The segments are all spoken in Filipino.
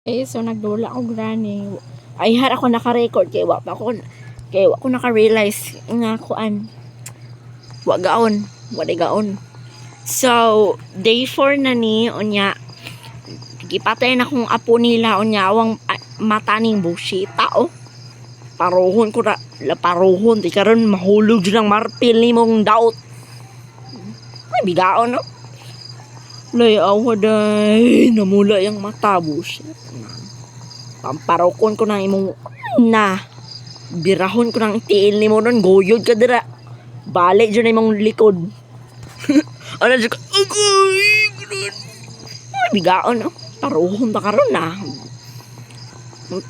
So nagdula ko granny. Ay har ako naka-record kay wa ko naka-realize nga kuan. Wa gaon. So, day 4 na ni unya. Gipatay na kong apo nila unya awang mata ning bushita Paruhon ko na paruhon di karon mahulog jud ang marpil nimong daot. May bigaon no. Lay awaday namula yung mata bushit. Pamparokon ko na imong birahon ko ng tiil ni mo nun goyod ka dira balik dyan imong likod. Ano dyan ka bigaon no paruhon ta karon na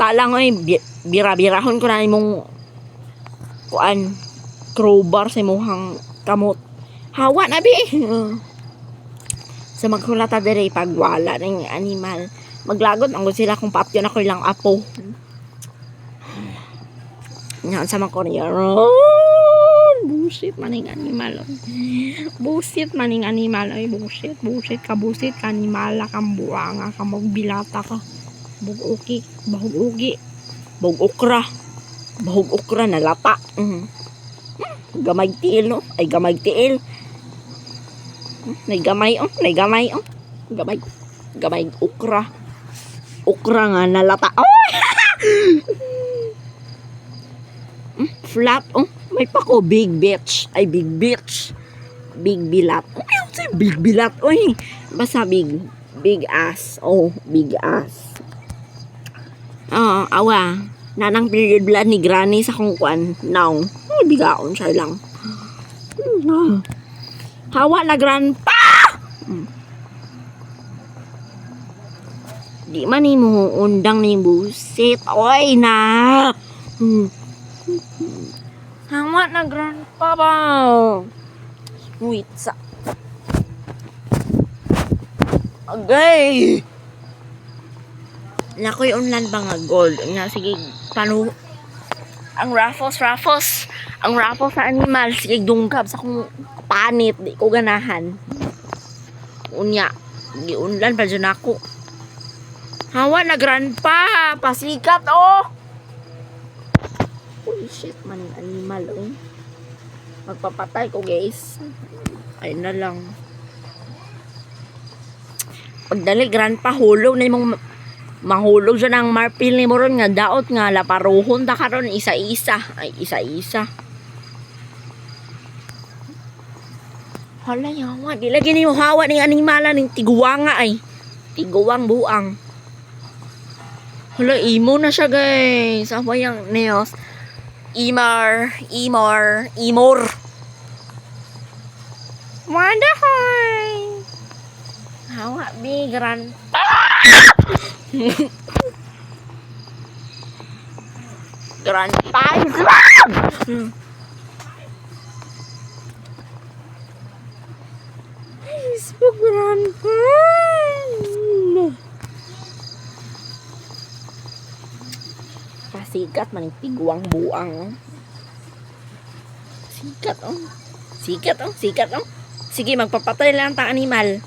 talang birahon ko na imong kuan crowbar sa imong kamot hawa na bi. Sa magkulata dire pag wala ng animal maglagot ang sila kung patyon ako ilang apo. Yan sa mga Korean. Bullshit maning animal. Bullshit maning animal. Ay bullshit ka animal kang buanga ka magbilata ka. Bahog okra na lata. Gamay tiil no. Ay gamay tiil. Gamay okra nga nalata. Flat may pa ko big bitch big bilat big bilat basta big ass big ass awa nanang period blood ni granny sa kong kuan now bigaon siya lang hawa na grandpa. Di man ni mo undang ni busit na hawa na grandpa ba wait sa agay nakoy unlan ba nga gold nga sige panu ang raffles sa animal sige dungkap sa kong panit di ko ganahan unya giunlan pa dyan ako hawa na grandpa pasikat holy shit maning animal magpapatay ko guys ay na lang pagdali grandpa hulog na imong mahulog dyan ang marpil ni mo ron nga daot nga laparuhon ta karon isa-isa hala yawa di lagi ni mo hawa ning animala ning tiguwanga tiguwang buang hala imo na siya guys apa yung nails imor wadahoy hawa bigran grandpa grandpa pasikat maning tiguang buang sikat sige magpapatay lang tang animal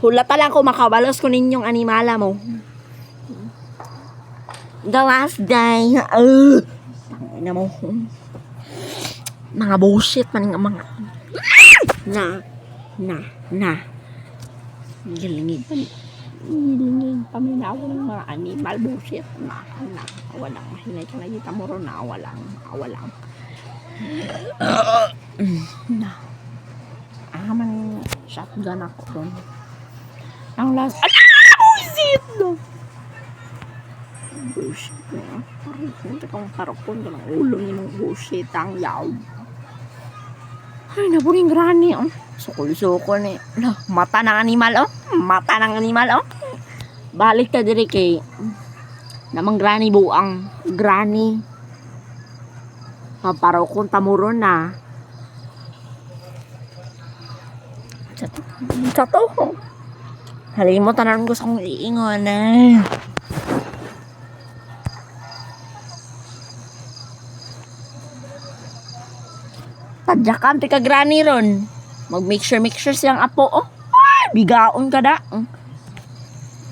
hulata lang ko makabalos ko ninyong animala mo the last day na mo mga bullshit maning mga na gilingig paminaw ng mga animal bullshit na walang mahinay ka nakita mo ron na walang na man shotgun ako ron ang last bullshit no bullshit na parokon ka ng ulo niya ng bullshit ang yaw ay naburing granny sukol ni mata ng animal balik ta dire kay namang granny buang granny parokon tamuron na chato halimot tanan ko sa kong iingon tadyakan ti ka granny ron mag make sure silang apo bigaon ka da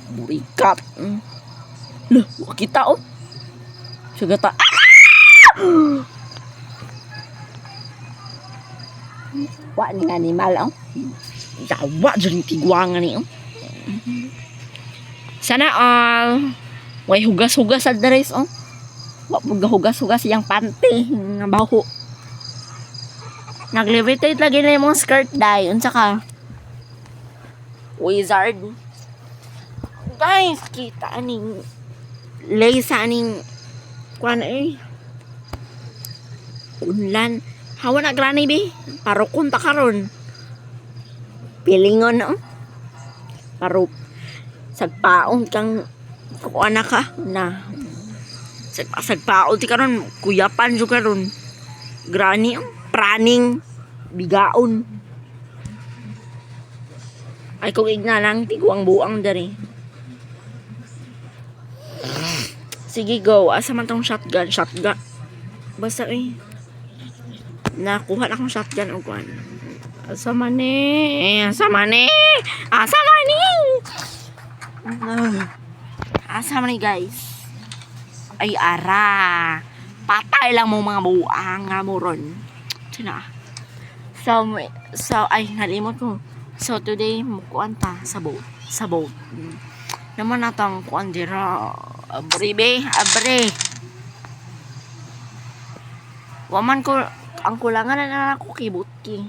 Burikat. Loh, kita oh. Sagata. Wa ning animal oh. Yawa dyan tiguangan ni oh. Sana all. Way hugas-hugas sa dress oh. Wa pud hugas-hugas yang panty nga baho. Nag-levitate lagi na yung skirt dye. Unsa ka? Wizard. Guys, kita aning lace aning kuan unlan. Hawa na grani be. Parukon ta karon. Pilingon no. Parup. Sagpaon kang kuan ka na. Sagpaon ti karon kuyapan jud karon. Grani praning bigaon. Ay kung igna lang tiguang buang dari. Sige go. Asa man tong shotgun? Shotgun. Basta nakuha na akong shotgun o kuan. Asa man Asa man Asa man Asa man guys. Ay ara. Patay lang mo mga buang nga mo ron. Sina. So ay nalimot ko. So today mukuan ta sa boat. Sa boat. Naman natang kuan dira. Abre be, abre. Waman ko ang kulangan na ako kibot ki.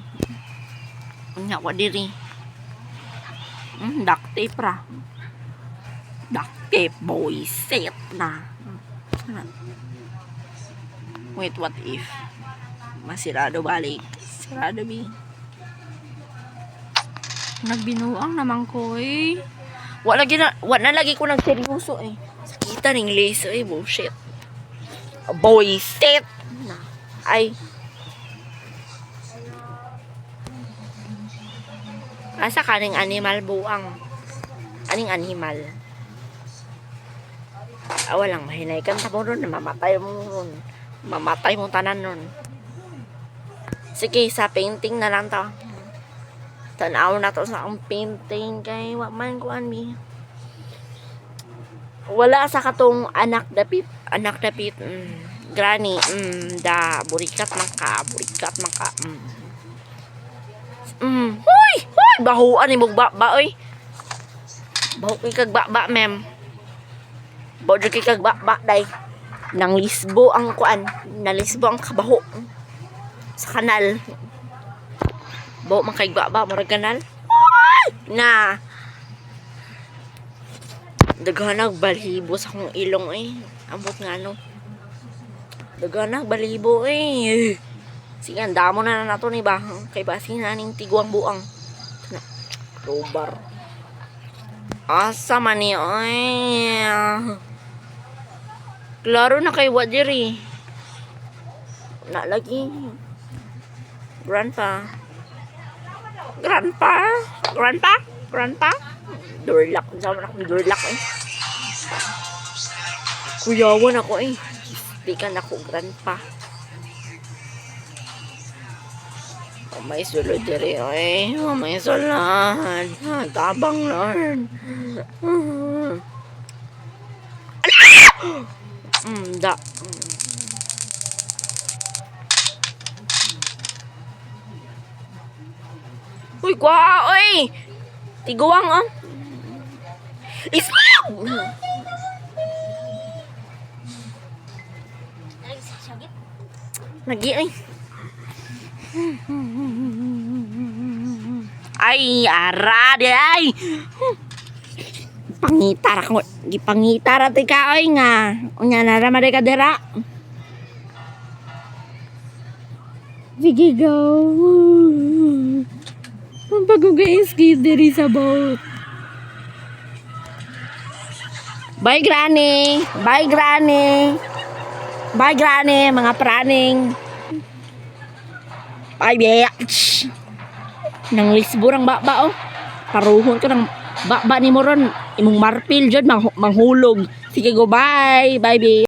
Unya wa diri. Duct tape ra. Duct tape boy set na. Wait, what if masirado balik? Sirado bi. Nagbinuang naman ko Wala na lagi ko nagseryoso Sakita ning lace bullshit. Boy set. Ay. Asa kaning animal buang. Aning animal. Walang mahinay kan ta mo ron, mamatay mo ron. Mamatay mo tanan ron. Sige, sa painting na lang to. Tanaw na to sa akong painting kay wa man ko mi. Wala sa katong anak dapit granny da burikat man ka Hoy bahuan imong baba oy. Baho kay kag baba mem. Baho kay kag baba day. Nang lisbo ang kuan, nalisbo ang kabaho sa kanal. Baho man kay baba murag kanal. Na daghanag balhibo sa akong ilong ambot nga no. Daghanag balhibo sige andamo na nato ni ba kay basin na ning tiguang buang. Robar. Asa man ni klaro na kay wadiri. Na lagi. Grandpa. Durlak. Sama na akong durlak Kuyawan ako Pikan ako grandpa. May sulod diri may sulod. Tabang Lord. Da. Uy, kwa tiguang Islam! Lagi ay ara di pangitar ako gipangitar ati ka nga unya na ra ka dira. Sige go. Pampagugais kid diri sa boat. Bye granny. Bye granny mga praning. Bye bitch. Nang lisburang baba Paruhon ka ng baba ni mo ron. Imong marpil dyan manghulog. Sige go bye. Bye babe.